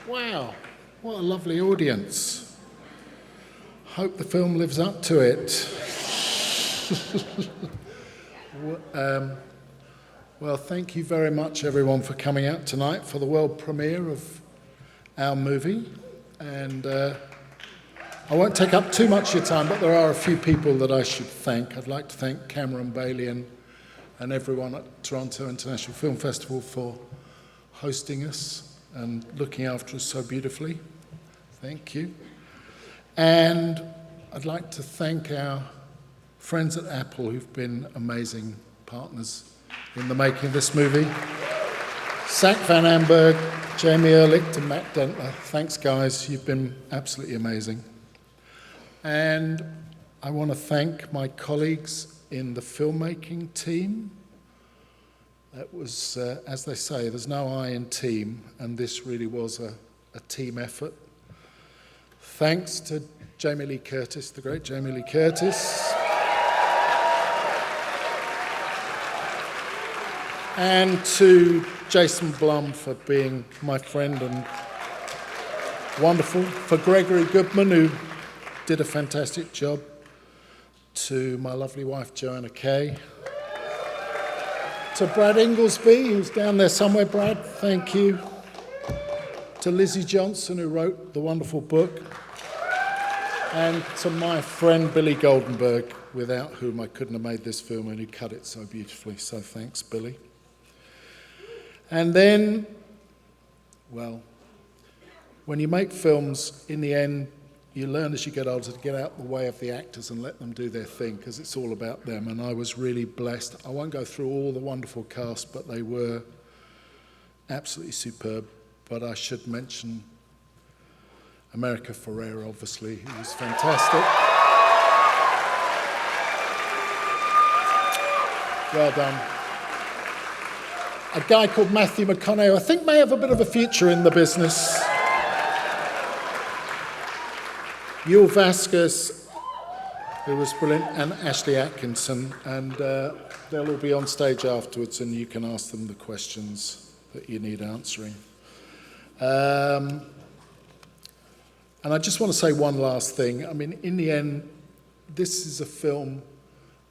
Wow, what a lovely audience. Hope the film lives up to it. Well, thank you very much, everyone, for coming out tonight for the world premiere of our movie. And I won't take up too much of your time, but there are a few people that I should thank. I'd like to thank Cameron Bailey and everyone at Toronto International Film Festival for hosting us and looking after us so beautifully. Thank you. And I'd like to thank our friends at Apple who've been amazing partners in the making of this movie. Zach Van Amberg, Jamie Ehrlicht and Matt Dentler. Thanks, guys. You've been absolutely amazing. And I want to thank my colleagues in the filmmaking team. That was, as they say, there's no I in team, and this really was a team effort. Thanks to Jamie Lee Curtis, the great Jamie Lee Curtis. And to Jason Blum for being my friend and wonderful. For Gregory Goodman, who did a fantastic job. To my lovely wife, Joanna Kay. To Brad Ingelsby, who's down there somewhere. Brad, thank you. To Lizzie Johnson, who wrote the wonderful book. And to my friend, Billy Goldenberg, without whom I couldn't have made this film and who cut it so beautifully. So thanks, Billy. And then, well, when you make films, in the end, you learn as you get older to get out the way of the actors and let them do their thing, because it's all about them. And I was really blessed. I won't go through all the wonderful cast, but they were absolutely superb. But I should mention America Ferrera, obviously, who was fantastic. Well done. A guy called Matthew McConaughey, I think may have a bit of a future in the business. Vazquez, who was brilliant, and Ashlie Atkinson, and they'll all be on stage afterwards and you can ask them the questions that you need answering. And I just want to say one last thing. I mean, in the end, this is a film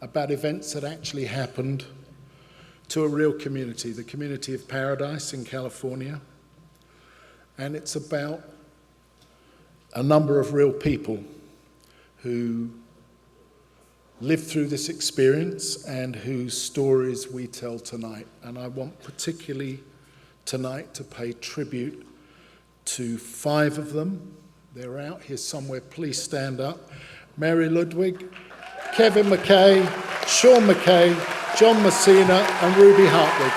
about events that actually happened to a real community, the community of Paradise in California. And it's about a number of real people who lived through this experience and whose stories we tell tonight. And I want particularly tonight to pay tribute to 5 of them. They're out here somewhere, please stand up. Mary Ludwig, Kevin McKay, Sean McKay, John Messina and Ruby Hartwig.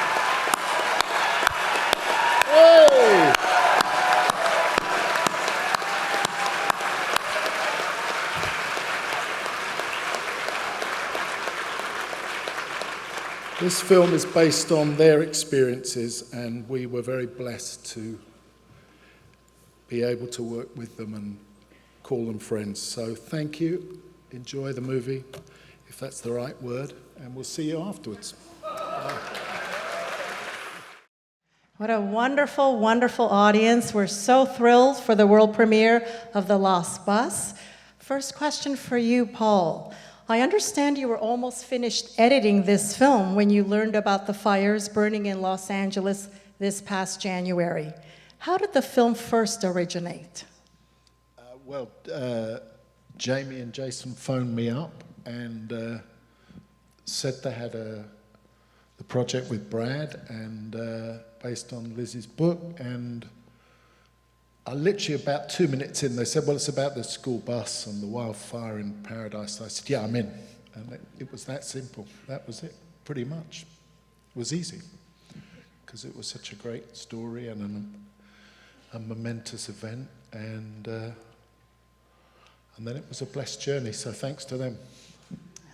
Hey! This film is based on their experiences, and we were very blessed to be able to work with them and call them friends. So thank you. Enjoy the movie, if that's the right word, and we'll see you afterwards. What a wonderful, wonderful audience. We're so thrilled for the world premiere of The Lost Bus. First question for you, Paul. I understand you were almost finished editing this film when you learned about the fires burning in Los Angeles this past January. How did the film first originate? Jamie and Jason phoned me up and said they had the project with Brad and based on Lizzie's book, and I literally about 2 minutes in, they said, well, it's about the school bus and the wildfire in Paradise. I said, yeah, I'm in. And it was that simple. That was it, pretty much. It was easy, because it was such a great story and a momentous event, and then it was a blessed journey, so thanks to them.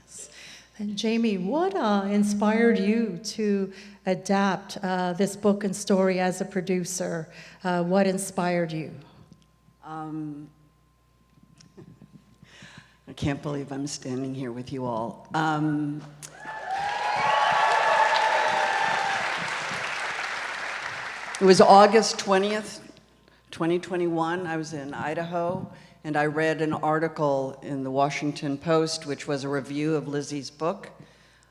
Yes. And Jamie, what inspired you to adapt this book and story as a producer? What inspired you? I can't believe I'm standing here with you all. It was August 20th, 2021, I was in Idaho, and I read an article in the Washington Post, which was a review of Lizzie's book.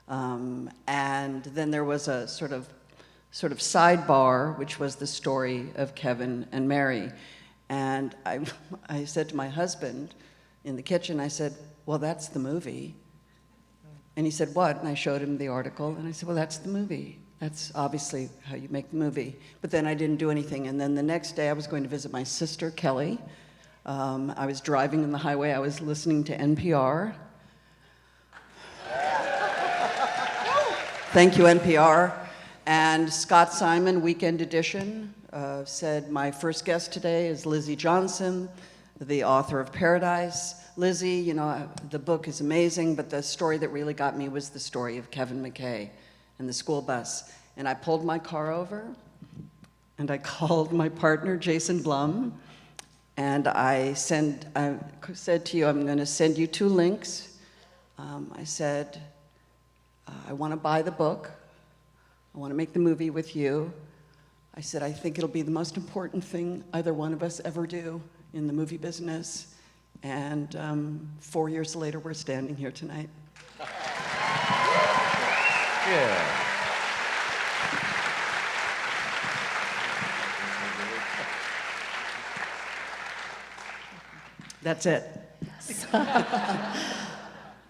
And then there was a sort of sidebar, which was the story of Kevin and Mary. And I said to my husband in the kitchen, I said, well, that's the movie. And he said, what? And I showed him the article, and I said, well, that's the movie. That's obviously how you make the movie. But then I didn't do anything. And then the next day I was going to visit my sister, Kelly. I was driving on the highway. I was listening to NPR. Thank you, NPR. And Scott Simon, Weekend Edition, said, my first guest today is Lizzie Johnson, the author of Paradise. Lizzie, you know, the book is amazing, but the story that really got me was the story of Kevin McCay and the school bus. And I pulled my car over, and I called my partner, Jason Blum, and I said to you, I'm going to send you 2 links. I said, I want to buy the book. I want to make the movie with you. I said, I think it'll be the most important thing either one of us ever do in the movie business. And 4 years later, we're standing here tonight. Yeah. That's it.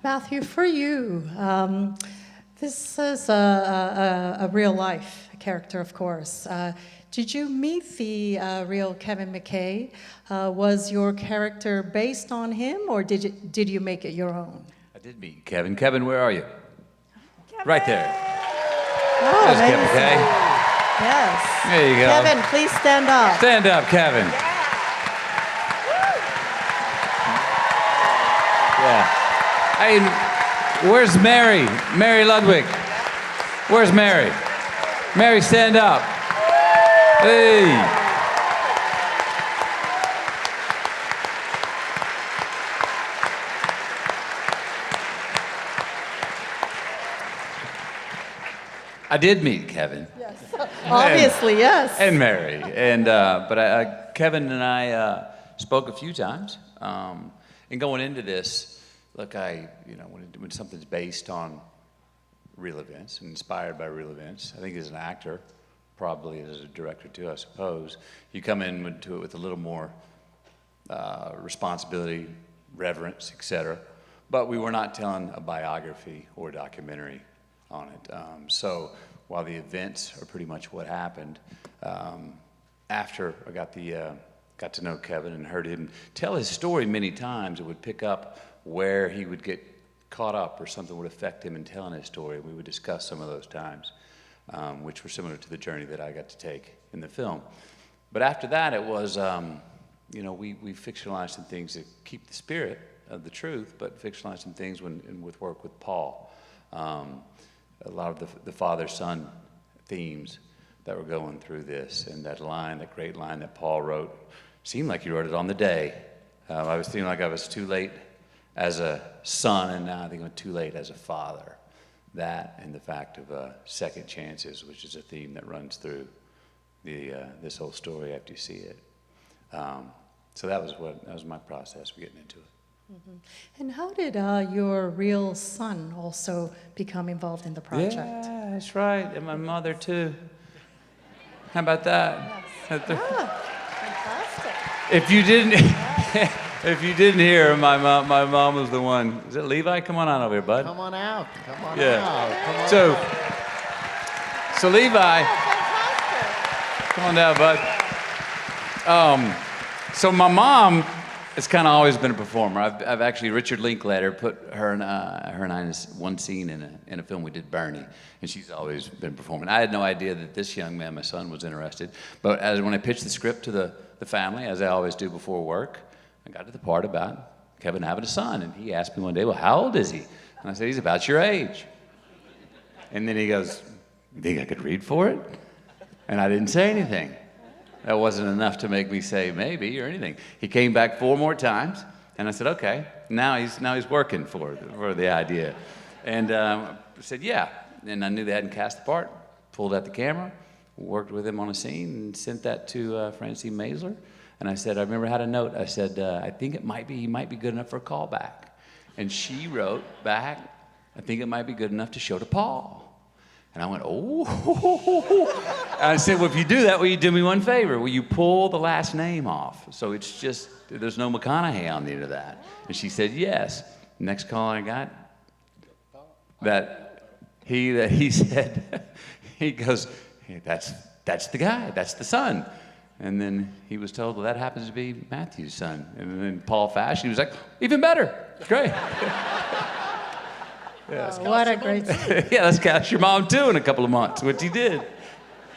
Matthew, for you, this is a real life character, of course. Did you meet the real Kevin McCay? Was your character based on him, or did you make it your own? I did meet Kevin. Kevin, where are you? Kevin. Right there. Oh, There's amazing. Kevin McCay. Yes. There you go. Kevin, please stand up. Stand up, Kevin. Yeah. Hey, where's Mary? Mary Ludwig. Where's Mary? Mary, stand up. Hey. I did meet Kevin. Yes. Obviously, yes. And Mary. And Kevin and I spoke a few times. And going into this, look, when something's based on real events, inspired by real events, I think as an actor, probably as a director too, I suppose, you come into it with a little more responsibility, reverence, etc. But we were not telling a biography or a documentary on it. So while the events are pretty much what happened, after I got to know Kevin and heard him tell his story many times, it would pick up where he would get caught up or something would affect him in telling his story. We would discuss some of those times, which were similar to the journey that I got to take in the film. But after that, it was, we fictionalized some things that keep the spirit of the truth, but fictionalized some things with work with Paul. A lot of the father-son themes that were going through this, and that great line that Paul wrote, seemed like he wrote it on the day. I was feeling like I was too late as a son, and now I think I'm too late as a father. That and the fact of second chances, which is a theme that runs through this whole story after you see it. So that was my process for getting into it. Mm-hmm. And how did your real son also become involved in the project? Yeah, that's right, and my mother too. How about that? Yes. Fantastic. If you didn't hear, my mom was the one. Is it Levi? Come on over here, bud. Come on out. Come on Yeah. out. Come on out. So Levi, come on down, bud. So my mom has kind of always been a performer. I've actually, Richard Linklater put her and I in one scene in a film we did, Bernie, and she's always been performing. I had no idea that this young man, my son, was interested, but when I pitched the script to the family, as I always do before work, I got to the part about Kevin having a son, and he asked me one day, well, how old is he? And I said, he's about your age. And then he goes, you think I could read for it? And I didn't say anything. That wasn't enough to make me say maybe or anything. He came back 4 more times, and I said, okay, now he's working for the idea. And I said, yeah. And I knew they hadn't cast the part, pulled out the camera, worked with him on a scene and sent that to Francine Maisler. And I said, I remember I had a note. I said, I think he might be good enough for a callback. And she wrote back, I think it might be good enough to show to Paul. And I went, oh. And I said, well, if you do that, will you do me one favor? Will you pull the last name off? So it's just, there's no McConaughey on the end of that. And she said, yes. Next call I got, that he said, he goes, hey, that's the guy, that's the son. And then he was told, well, that happens to be Matthew's son. And then Paul Fash, he was like, even better, great. Oh, what a great story. Yeah, let's cast your mom too in a couple of months, which he did.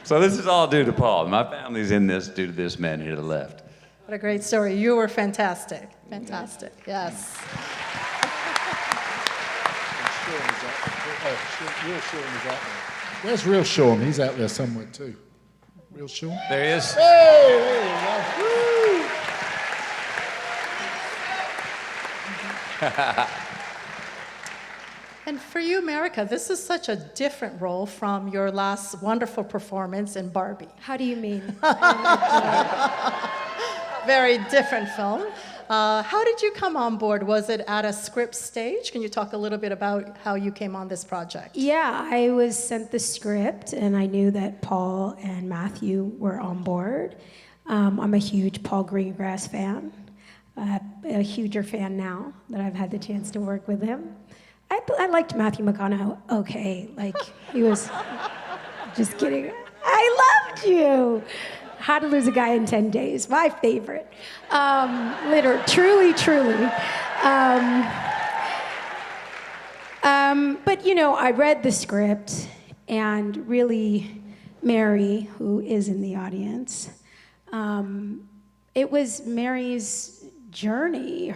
So this is all due to Paul. My family's in this due to this man here to the left. What a great story. You were fantastic. Fantastic, yes. Real Sean is out there. Where's Real Sean? He's out there somewhere too. Real Sean? There he is. Hey, there you go. Woo! And for you, America, this is such a different role from your last wonderful performance in Barbie. How do you mean? Very different film. How did you come on board? Was it at a script stage? Can you talk a little bit about how you came on this project? Yeah, I was sent the script, and I knew that Paul and Matthew were on board. I'm a huge Paul Greengrass fan, a huger fan now that I've had the chance to work with him. I liked Matthew McConaughey. Okay, like he was. Just kidding. I loved you. How to Lose a Guy in 10 Days, my favorite. Truly. But you know, I read the script, and really, Mary, who is in the audience, it was Mary's journey,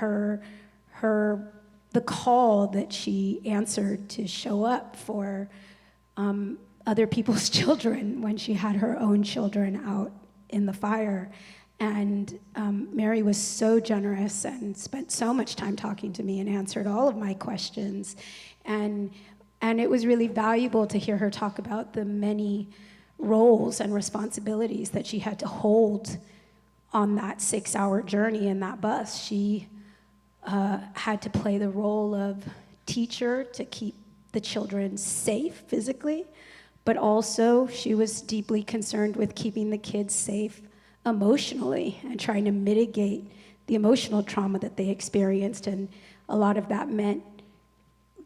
the call that she answered to show up for other people's children when she had her own children out in the fire. And Mary was so generous and spent so much time talking to me and answered all of my questions. And it was really valuable to hear her talk about the many roles and responsibilities that she had to hold on that 6-hour journey in that bus. She had to play the role of teacher to keep the children safe physically, but also she was deeply concerned with keeping the kids safe emotionally and trying to mitigate the emotional trauma that they experienced. And a lot of that meant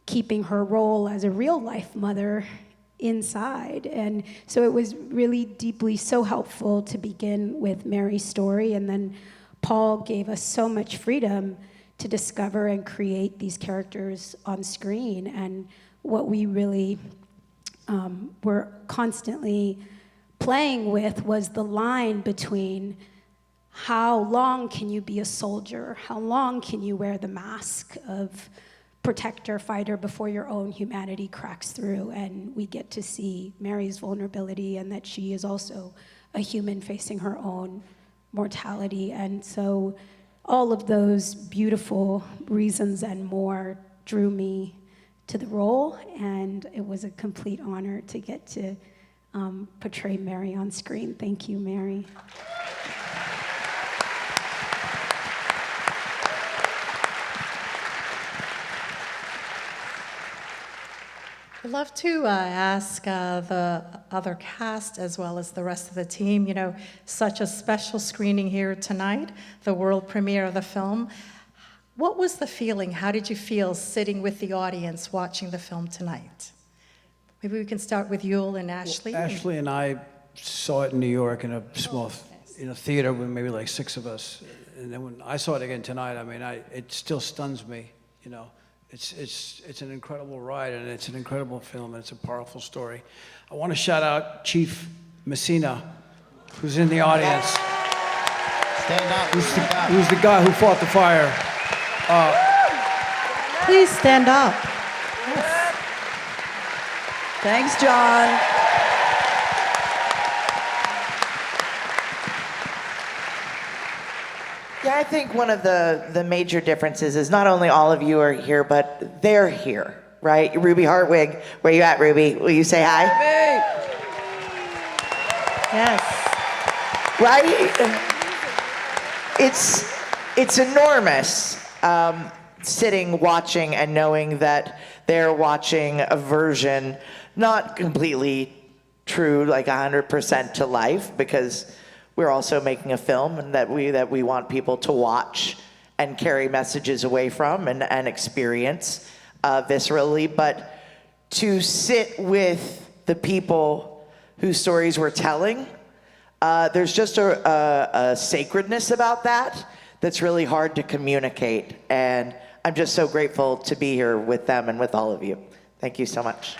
keeping her role as a real life mother inside. And so it was really deeply so helpful to begin with Mary's story. And then Paul gave us so much freedom to discover and create these characters on screen. And what we really were constantly playing with was the line between how long can you be a soldier? How long can you wear the mask of protector, fighter before your own humanity cracks through? And we get to see Mary's vulnerability and that she is also a human facing her own mortality. And so all of those beautiful reasons and more drew me to the role, and it was a complete honor to get to portray Mary on screen. Thank you, Mary. I'd love to ask the other cast as well as the rest of the team, you know, such a special screening here tonight, the world premiere of the film. What was the feeling? How did you feel sitting with the audience watching the film tonight? Maybe we can start with Yul and Ashlie. Well, Ashlie and I saw it in New York in a small theater with maybe like 6 of us. And then when I saw it again tonight, I mean, it still stuns me, you know. It's an incredible ride, and it's an incredible film, and it's a powerful story. I want to shout out Chief Messina, who's in the audience. Stand up. Who's the guy who fought the fire. Please stand up. Thanks, John. Yeah, I think one of the major differences is not only all of you are here, but they're here, right? Ruby Hartwig, where you at, Ruby? Will you say hi? Yes. Right? It's enormous, sitting, watching, and knowing that they're watching a version, not completely true, like 100% to life, because we're also making a film and that we want people to watch and carry messages away from and experience viscerally, but to sit with the people whose stories we're telling, there's just a sacredness about that that's really hard to communicate. And I'm just so grateful to be here with them and with all of you. Thank you so much.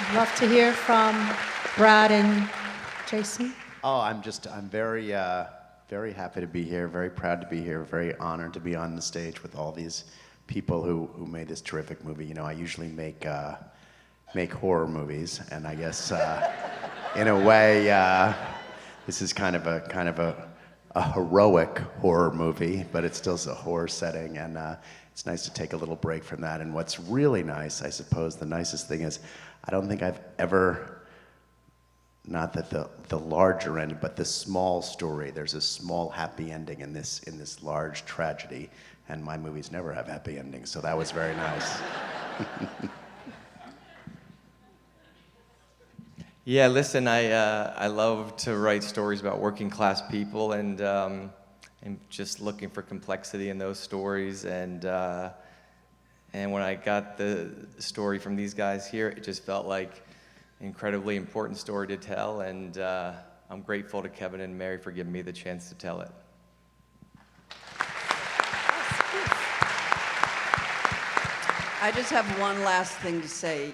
I'd love to hear from Brad and Jason. Oh, I'm very, very happy to be here, very proud to be here, very honored to be on the stage with all these people who made this terrific movie. You know, I usually make horror movies, and I guess in a way this is kind of a heroic horror movie, but it's still a horror setting, and it's nice to take a little break from that. And what's really nice, I suppose, the nicest thing is, I don't think I've ever, not that the larger end, but the small story. There's a small happy ending in this large tragedy, and my movies never have happy endings, so that was very nice. Yeah, listen, I love to write stories about working class people, and I'm just looking for complexity in those stories. And when I got the story from these guys here, it just felt like an incredibly important story to tell, and I'm grateful to Kevin and Mary for giving me the chance to tell it. I just have one last thing to say.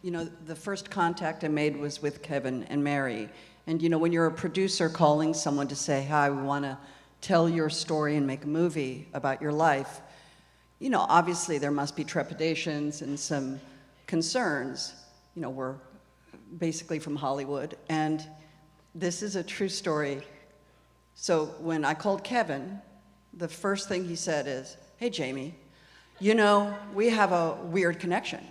You know, the first contact I made was with Kevin and Mary. And you know, when you're a producer calling someone to say, hi, we want to tell your story and make a movie about your life, you know, obviously there must be trepidations and some concerns. You know, we're basically from Hollywood, and this is a true story. So when I called Kevin, the first thing he said is, hey, Jamie, you know, we have a weird connection.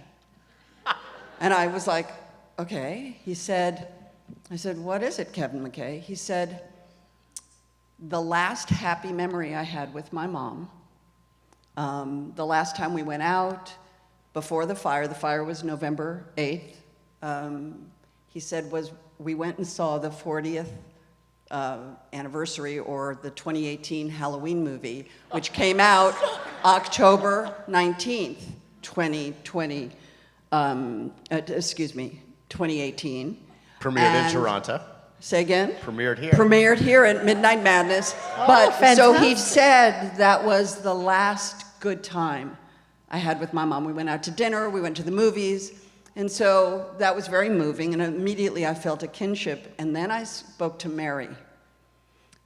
And I was like, okay. I said, what is it, Kevin McKay? He said, the last happy memory I had with my mom, the last time we went out before the fire was November 8th, he said we went and saw the 40th anniversary, or the 2018 Halloween movie, which came out October 19th, 2020. 2018. Premiered in Toronto. Say again? Premiered here. Premiered here at Midnight Madness. But so he said that was the last good time I had with my mom. We went out to dinner, we went to the movies, and so that was very moving, and immediately I felt a kinship. And then I spoke to Mary.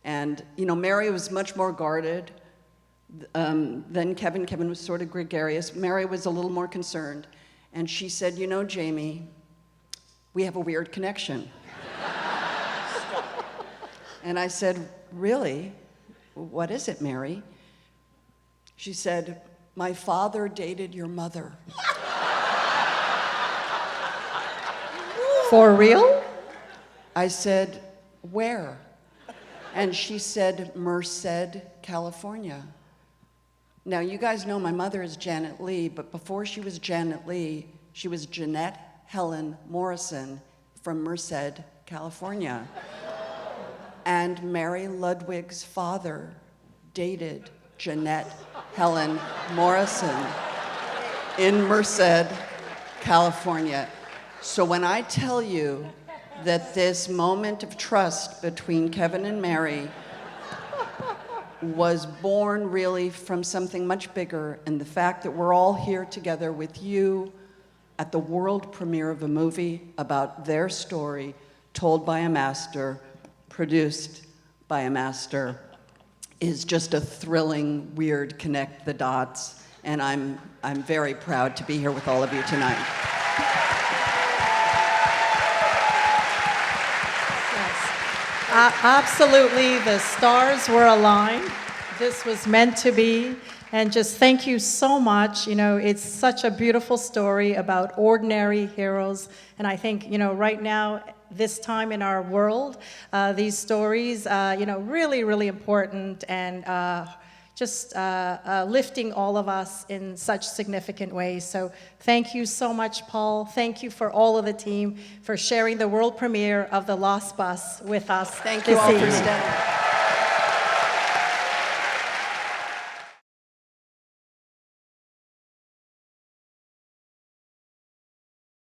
And, you know, Mary was much more guarded than Kevin. Kevin was sort of gregarious. Mary was a little more concerned. And she said, you know, Jamie, we have a weird connection. And I said, really? What is it, Mary? She said, my father dated your mother. For real? I said, where? And she said, Merced, California. Now, you guys know my mother is Janet Leigh, but before she was Janet Leigh, she was Jeanette Helen Morrison from Merced, California. And Mary Ludwig's father dated Jeanette Helen Morrison in Merced, California. So when I tell you that this moment of trust between Kevin and Mary was born really from something much bigger, and the fact that we're all here together with you at the world premiere of a movie about their story, told by a master, produced by a master, is just a thrilling, weird connect the dots, and I'm very proud to be here with all of you tonight. Absolutely, the stars were aligned. This was meant to be. And just thank you so much. You know, it's such a beautiful story about ordinary heroes. And I think, you know, right now, this time in our world, these stories, you know, really, really important, and just lifting all of us in such significant ways. So thank you so much, Paul. Thank you for all of the team for sharing the world premiere of The Lost Bus with us. Thank you this all for evening. staying.